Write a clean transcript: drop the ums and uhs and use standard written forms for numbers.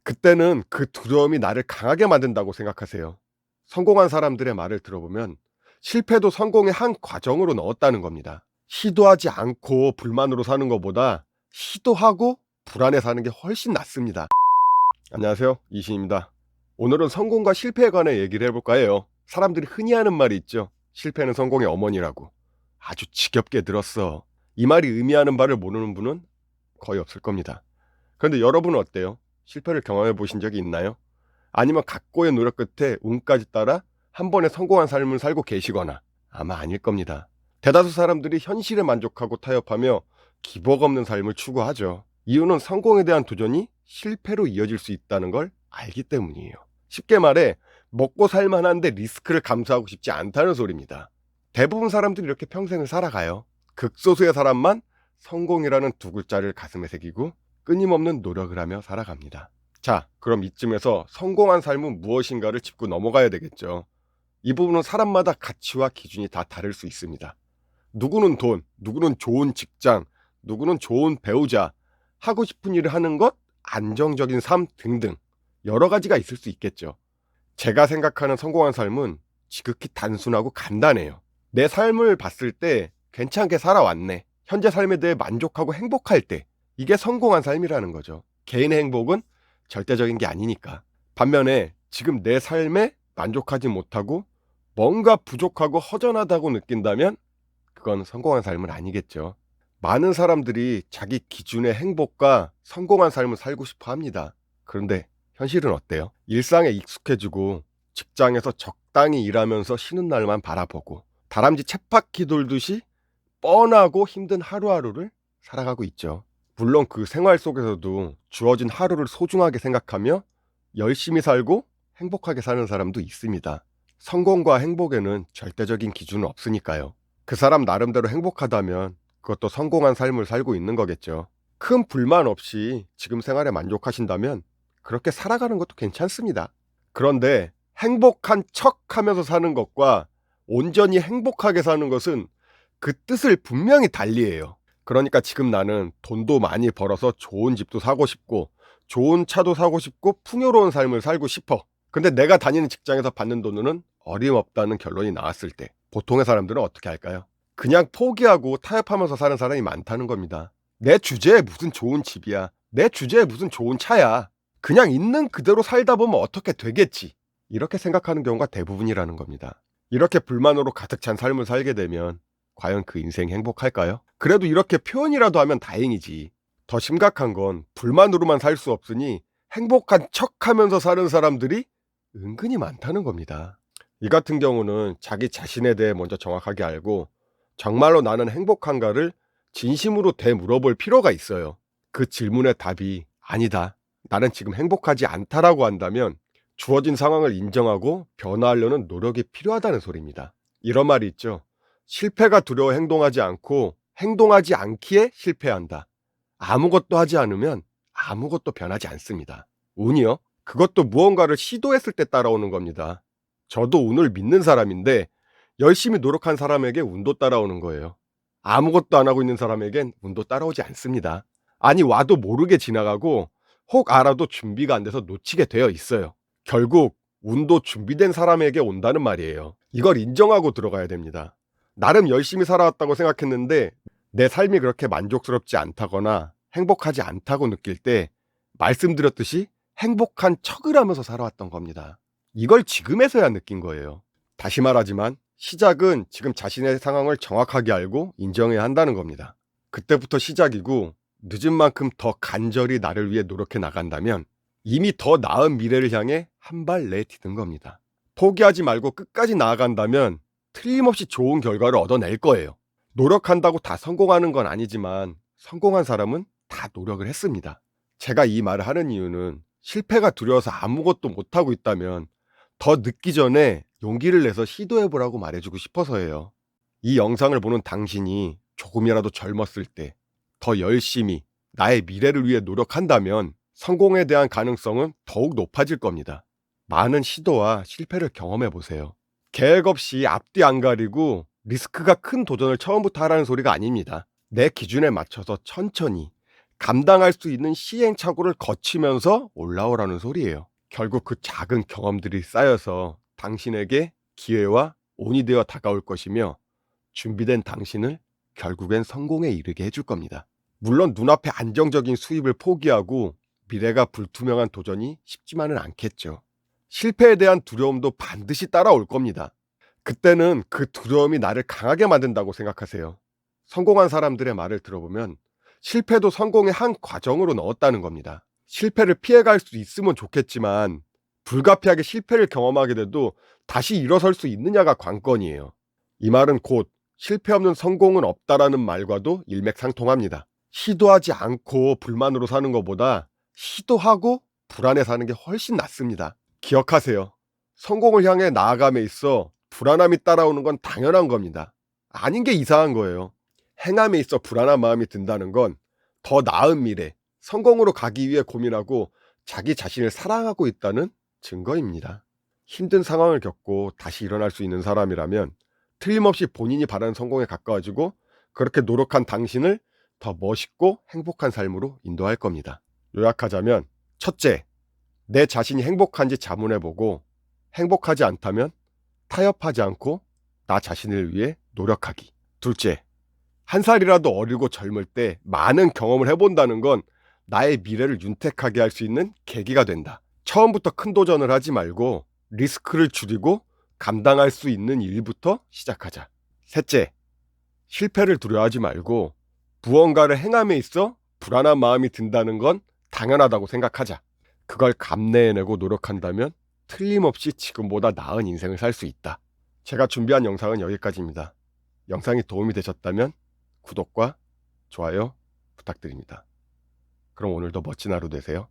그때는 그 두려움이 나를 강하게 만든다고 생각하세요. 성공한 사람들의 말을 들어보면 실패도 성공의 한 과정으로 넣었다는 겁니다. 시도하지 않고 불만으로 사는 것보다 시도하고 불안해 사는 게 훨씬 낫습니다. 안녕하세요, 이신입니다. 오늘은 성공과 실패에 관해 얘기를 해볼까 해요. 사람들이 흔히 하는 말이 있죠. 실패는 성공의 어머니라고. 아주 지겹게 들었어. 이 말이 의미하는 바를 모르는 분은 거의 없을 겁니다. 그런데 여러분은 어때요? 실패를 경험해 보신 적이 있나요? 아니면 각고의 노력 끝에 운까지 따라 한 번에 성공한 삶을 살고 계시거나 아마 아닐 겁니다. 대다수 사람들이 현실에 만족하고 타협하며 기복 없는 삶을 추구하죠. 이유는 성공에 대한 도전이 실패로 이어질 수 있다는 걸 알기 때문이에요. 쉽게 말해 먹고 살만한데 리스크를 감수하고 싶지 않다는 소리입니다. 대부분 사람들이 이렇게 평생을 살아가요. 극소수의 사람만 성공이라는 두 글자를 가슴에 새기고 끊임없는 노력을 하며 살아갑니다. 자, 그럼 이쯤에서 성공한 삶은 무엇인가를 짚고 넘어가야 되겠죠. 이 부분은 사람마다 가치와 기준이 다 다를 수 있습니다. 누구는 돈, 누구는 좋은 직장, 누구는 좋은 배우자, 하고 싶은 일을 하는 것, 안정적인 삶 등등 여러 가지가 있을 수 있겠죠. 제가 생각하는 성공한 삶은 지극히 단순하고 간단해요. 내 삶을 봤을 때 괜찮게 살아왔네. 현재 삶에 대해 만족하고 행복할 때 이게 성공한 삶이라는 거죠. 개인의 행복은 절대적인 게 아니니까. 반면에 지금 내 삶에 만족하지 못하고 뭔가 부족하고 허전하다고 느낀다면 그건 성공한 삶은 아니겠죠. 많은 사람들이 자기 기준의 행복과 성공한 삶을 살고 싶어 합니다. 그런데 현실은 어때요? 일상에 익숙해지고 직장에서 적당히 일하면서 쉬는 날만 바라보고 다람쥐 쳇바퀴 돌듯이 뻔하고 힘든 하루하루를 살아가고 있죠. 물론 그 생활 속에서도 주어진 하루를 소중하게 생각하며 열심히 살고 행복하게 사는 사람도 있습니다. 성공과 행복에는 절대적인 기준은 없으니까요. 그 사람 나름대로 행복하다면 그것도 성공한 삶을 살고 있는 거겠죠. 큰 불만 없이 지금 생활에 만족하신다면 그렇게 살아가는 것도 괜찮습니다. 그런데 행복한 척 하면서 사는 것과 온전히 행복하게 사는 것은 그 뜻을 분명히 달리해요. 그러니까 지금 나는 돈도 많이 벌어서 좋은 집도 사고 싶고 좋은 차도 사고 싶고 풍요로운 삶을 살고 싶어. 근데 내가 다니는 직장에서 받는 돈은 어림없다는 결론이 나왔을 때 보통의 사람들은 어떻게 할까요? 그냥 포기하고 타협하면서 사는 사람이 많다는 겁니다. 내 주제에 무슨 좋은 집이야. 내 주제에 무슨 좋은 차야. 그냥 있는 그대로 살다 보면 어떻게 되겠지. 이렇게 생각하는 경우가 대부분이라는 겁니다. 이렇게 불만으로 가득 찬 삶을 살게 되면 과연 그 인생이 행복할까요? 그래도 이렇게 표현이라도 하면 다행이지. 더 심각한 건 불만으로만 살 수 없으니 행복한 척하면서 사는 사람들이 은근히 많다는 겁니다. 이 같은 경우는 자기 자신에 대해 먼저 정확하게 알고 정말로 나는 행복한가를 진심으로 되물어볼 필요가 있어요. 그 질문의 답이 아니다. 나는 지금 행복하지 않다라고 한다면 주어진 상황을 인정하고 변화하려는 노력이 필요하다는 소리입니다. 이런 말이 있죠. 실패가 두려워 행동하지 않고 행동하지 않기에 실패한다. 아무것도 하지 않으면 아무것도 변하지 않습니다. 운이요? 그것도 무언가를 시도했을 때 따라오는 겁니다. 저도 운을 믿는 사람인데 열심히 노력한 사람에게 운도 따라오는 거예요. 아무것도 안 하고 있는 사람에겐 운도 따라오지 않습니다. 아니 와도 모르게 지나가고 혹 알아도 준비가 안 돼서 놓치게 되어 있어요. 결국 운도 준비된 사람에게 온다는 말이에요. 이걸 인정하고 들어가야 됩니다. 나름 열심히 살아왔다고 생각했는데 내 삶이 그렇게 만족스럽지 않다거나 행복하지 않다고 느낄 때 말씀드렸듯이 행복한 척을 하면서 살아왔던 겁니다. 이걸 지금에서야 느낀 거예요. 다시 말하지만 시작은 지금 자신의 상황을 정확하게 알고 인정해야 한다는 겁니다. 그때부터 시작이고 늦은 만큼 더 간절히 나를 위해 노력해 나간다면 이미 더 나은 미래를 향해 한 발 내디딘 겁니다. 포기하지 말고 끝까지 나아간다면 틀림없이 좋은 결과를 얻어낼 거예요. 노력한다고 다 성공하는 건 아니지만 성공한 사람은 다 노력을 했습니다. 제가 이 말을 하는 이유는 실패가 두려워서 아무것도 못하고 있다면 더 늦기 전에 용기를 내서 시도해보라고 말해주고 싶어서예요. 이 영상을 보는 당신이 조금이라도 젊었을 때 더 열심히 나의 미래를 위해 노력한다면 성공에 대한 가능성은 더욱 높아질 겁니다. 많은 시도와 실패를 경험해보세요. 계획 없이 앞뒤 안 가리고 리스크가 큰 도전을 처음부터 하라는 소리가 아닙니다. 내 기준에 맞춰서 천천히 감당할 수 있는 시행착오를 거치면서 올라오라는 소리예요. 결국 그 작은 경험들이 쌓여서 당신에게 기회와 온이 되어 다가올 것이며 준비된 당신을 결국엔 성공에 이르게 해줄 겁니다. 물론 눈앞에 안정적인 수입을 포기하고 미래가 불투명한 도전이 쉽지만은 않겠죠. 실패에 대한 두려움도 반드시 따라올 겁니다. 그때는 그 두려움이 나를 강하게 만든다고 생각하세요. 성공한 사람들의 말을 들어보면 실패도 성공의 한 과정으로 넣었다는 겁니다. 실패를 피해갈 수 있으면 좋겠지만 불가피하게 실패를 경험하게 돼도 다시 일어설 수 있느냐가 관건이에요. 이 말은 곧 실패 없는 성공은 없다라는 말과도 일맥상통합니다. 시도하지 않고 불만으로 사는 것보다 시도하고 불안해 사는 게 훨씬 낫습니다. 기억하세요. 성공을 향해 나아감에 있어 불안함이 따라오는 건 당연한 겁니다. 아닌 게 이상한 거예요. 행함에 있어 불안한 마음이 든다는 건 더 나은 미래, 성공으로 가기 위해 고민하고 자기 자신을 사랑하고 있다는 증거입니다. 힘든 상황을 겪고 다시 일어날 수 있는 사람이라면 틀림없이 본인이 바라는 성공에 가까워지고 그렇게 노력한 당신을 더 멋있고 행복한 삶으로 인도할 겁니다. 요약하자면 첫째, 내 자신이 행복한지 자문해보고 행복하지 않다면 타협하지 않고 나 자신을 위해 노력하기. 둘째, 한 살이라도 어리고 젊을 때 많은 경험을 해본다는 건 나의 미래를 윤택하게 할 수 있는 계기가 된다. 처음부터 큰 도전을 하지 말고 리스크를 줄이고 감당할 수 있는 일부터 시작하자. 셋째, 실패를 두려워하지 말고 무언가를 행함에 있어 불안한 마음이 든다는 건 당연하다고 생각하자. 그걸 감내해내고 노력한다면 틀림없이 지금보다 나은 인생을 살 수 있다. 제가 준비한 영상은 여기까지입니다. 영상이 도움이 되셨다면 구독과 좋아요 부탁드립니다. 그럼 오늘도 멋진 하루 되세요.